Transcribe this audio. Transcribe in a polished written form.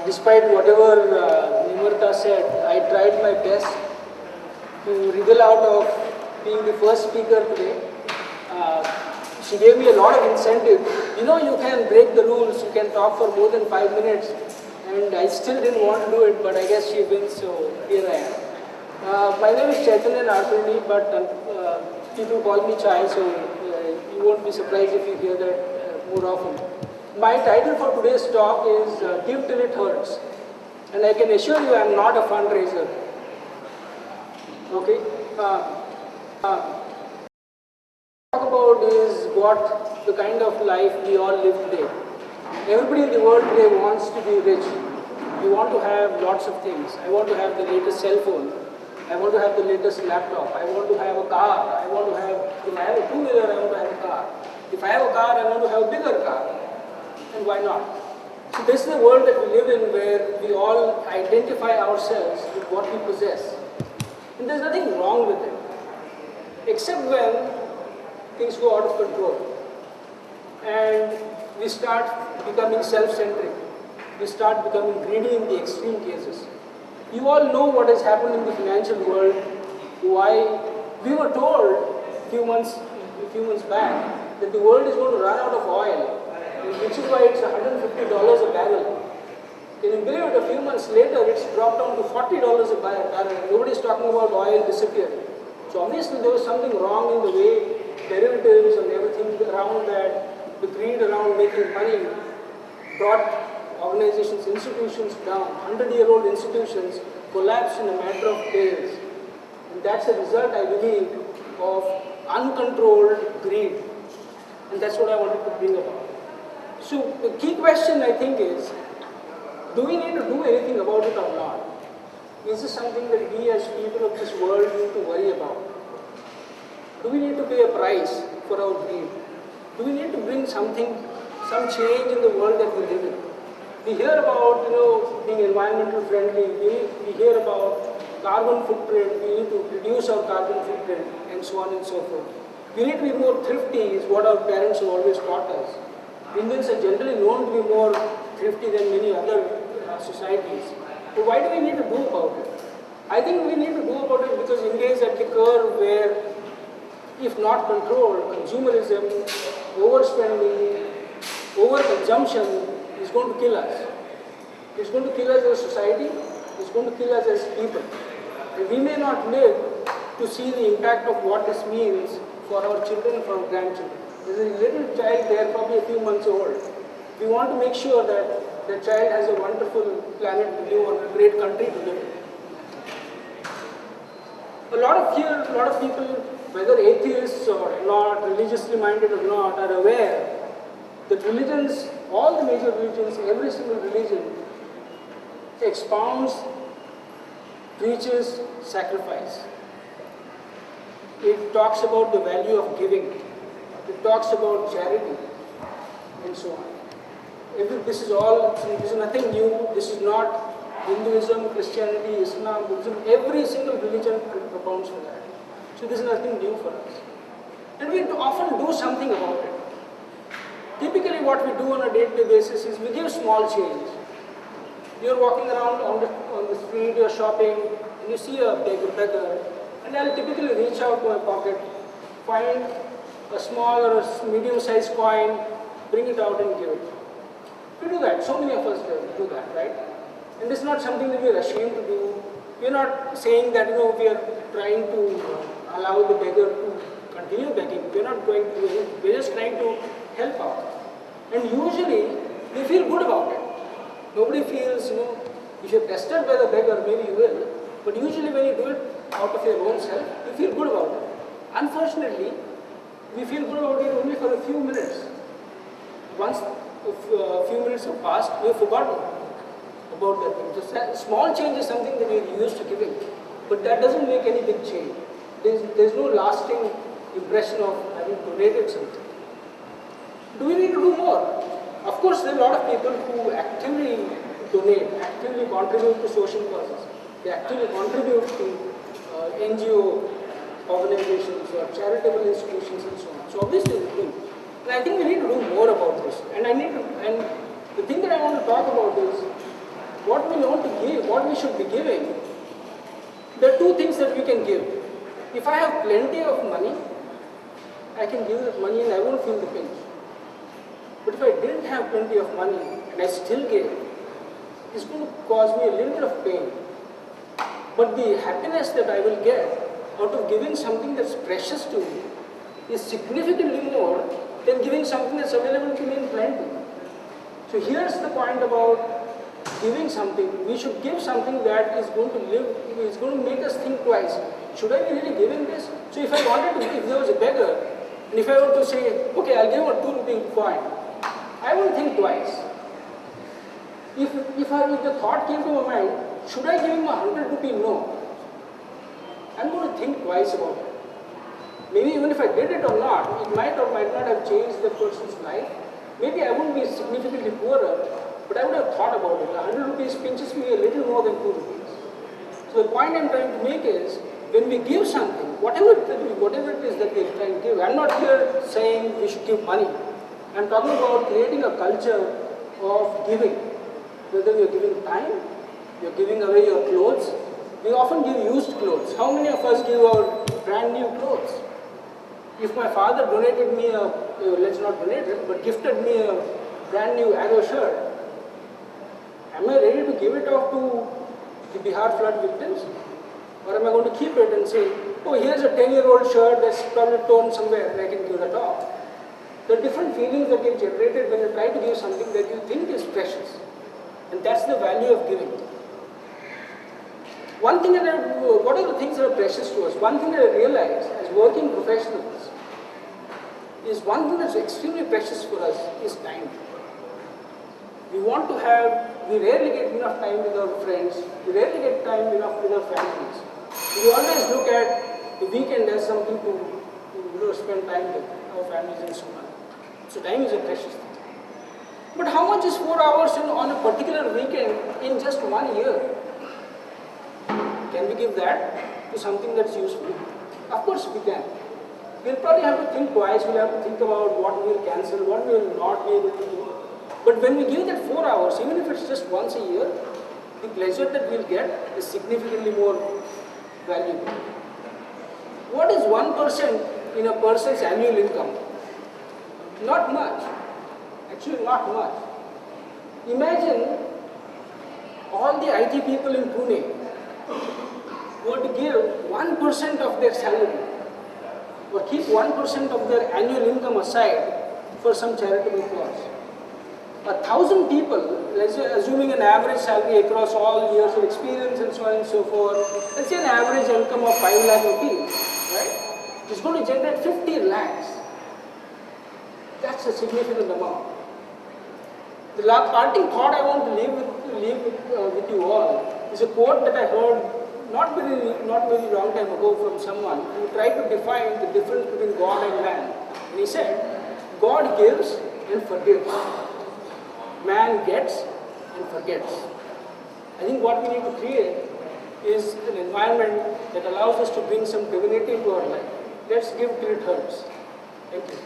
Despite whatever Nimarta said, I tried my best to wriggle out of being the first speaker today. She gave me a lot of incentive. You know, you can break the rules, you can talk for more than 5 minutes, and I still didn't want to do it, but I guess she wins, so here I am. My name is Chaitanya Nadkarny, but people call me Chai, so you won't be surprised if you hear that more often. My title for today's talk is Give Till It Hurts, and I can assure you I am not a fundraiser. Okay? Talk about is what the kind of life we all live today. Everybody in the world today wants to be rich. We want to have lots of things. I want to have the latest cell phone. I want to have the latest laptop. I want to have a car. If I have a two-wheeler, I want to have a car. If I have a car, I want to have a bigger car. And why not? So this is the world that we live in, where we all identify ourselves with what we possess. And there's nothing wrong with it, except when things go out of control and we start becoming self-centric. We start becoming greedy in the extreme cases. You all know what has happened in the financial world. Why we were told a few months back that the world is going to run out of oil, which is why it's $150 a barrel. Can you believe it? A few months later, it's dropped down to $40 a barrel. Nobody's talking about oil disappearing. So obviously there was something wrong in the way derivatives and everything around that, the greed around making money brought organizations, institutions down. 100-year-old institutions collapsed in a matter of days. And that's a result, I believe, of uncontrolled greed. And that's what I wanted to bring about. So the key question, I think, is, do we need to do anything about it or not? Is this something that we as people of this world need to worry about? Do we need to pay a price for our greed? Do we need to bring some change in the world that we live in? We hear about, being environmental friendly. We hear about carbon footprint. We need to reduce our carbon footprint, and so on and so forth. We need to be more thrifty, is what our parents have always taught us. Indians are generally known to be more thrifty than many other societies. But why do we need to do about it? I think we need to do about it because India is at the curve where, if not controlled, consumerism, overspending, overconsumption is going to kill us. It's going to kill us as a society. It's going to kill us as people. And we may not live to see the impact of what this means for our children, for our grandchildren. There's a little child there, probably a few months old. We want to make sure that the child has a wonderful planet to live on, a great country to live in. A lot of people, whether atheists or not, religiously minded or not, are aware that religions, all the major religions, every single religion expounds, preaches sacrifice. It talks about the value of giving. It talks about charity, and so on. This is nothing new. This is not Hinduism, Christianity, Islam, Buddhism. Every single religion propounds for that. So this is nothing new for us. And we often do something about it. Typically what we do on a day-to-day basis is we give small change. You're walking around on the street, you're shopping, and you see a beggar, and I'll typically reach out to my pocket, find a small or a medium-sized coin, bring it out and give it. We do that. So many of us do that, right? And this is not something that we are ashamed to do. We are not saying that we are trying to allow the beggar to continue begging. We are not going to do it. We are just trying to help out. And usually we feel good about it. Nobody feels, if you're tested by the beggar, maybe you will. But usually when you do it out of your own self, you feel good about it. Unfortunately, we feel good about it only for a few minutes. Once a few minutes have passed, we have forgotten about that thing. So small change is something that we are used to giving, but that doesn't make any big change. There's no lasting impression of having donated something. Do we need to do more? Of course, there are a lot of people who actively donate, actively contribute to social causes. They actively contribute to NGO organizations or charitable institutions and so on. So obviously we do. And I think we need to do more about this. And the thing that I want to talk about is we should be giving, there are two things that we can give. If I have plenty of money, I can give that money and I won't feel the pinch. But if I didn't have plenty of money and I still gave, it's going to cause me a little bit of pain. But the happiness that I will get out of giving something that's precious to me is significantly more than giving something that's available to me in plenty. So here's the point about giving something. We should give something that is going to make us think twice. Should I be really giving this? So if I wanted to, if there was a beggar, and if I were to say, okay, I'll give him a 2 rupee coin, I won't think twice. If the thought came to my mind, should I give him a 100 rupee note? I'm going to think twice about it. Maybe even if I did it or not, it might or might not have changed the person's life. Maybe I wouldn't be significantly poorer, but I would have thought about it. 100 rupees pinches me a little more than 2 rupees. So the point I'm trying to make is, when we give something, whatever it is that we're trying to give, I'm not here saying we should give money. I'm talking about creating a culture of giving. Whether you're giving time, you're giving away your clothes. We often give used clothes. How many of us give our brand new clothes? If my father donated me let's not donate it, but gifted me a brand new Arrow shirt, am I ready to give it off to the Bihar flood victims? Or am I going to keep it and say, oh, here's a 10-year-old shirt that's probably torn somewhere and I can give that off? There are different feelings that get generated when you try to give something that you think is precious. And that's the value of giving. What are the things that are precious to us? One thing that I realize as working professionals is one thing that's extremely precious for us is time. We rarely get enough time with our friends, we rarely get time enough with our families. We always look at the weekend as something to spend time with our families and so on. So time is a precious thing. But how much is 4 hours on a particular weekend in just 1 year? Can we give that to something that's useful? Of course we can. We'll probably have to think twice, we'll have to think about what we will cancel, what we will not be able to do. But when we give that 4 hours, even if it's just once a year, the pleasure that we'll get is significantly more valuable. What is 1% in a person's annual income? Not much. Actually, not much. Imagine all the IT people in Pune were to give 1% of their salary or keep 1% of their annual income aside for some charitable cause. 1,000 people, let's say assuming an average salary across all years of experience and so on and so forth, let's say an average income of 5 lakh rupees, right? It's going to generate 50 lakhs. That's a significant amount. The parting thought I want to leave with you all is a quote that I heard not very long time ago from someone who tried to define the difference between God and man. And he said, God gives and forgives. Man gets and forgets. I think what we need to create is an environment that allows us to bring some divinity into our life. Let's give till it hurts. Thank you.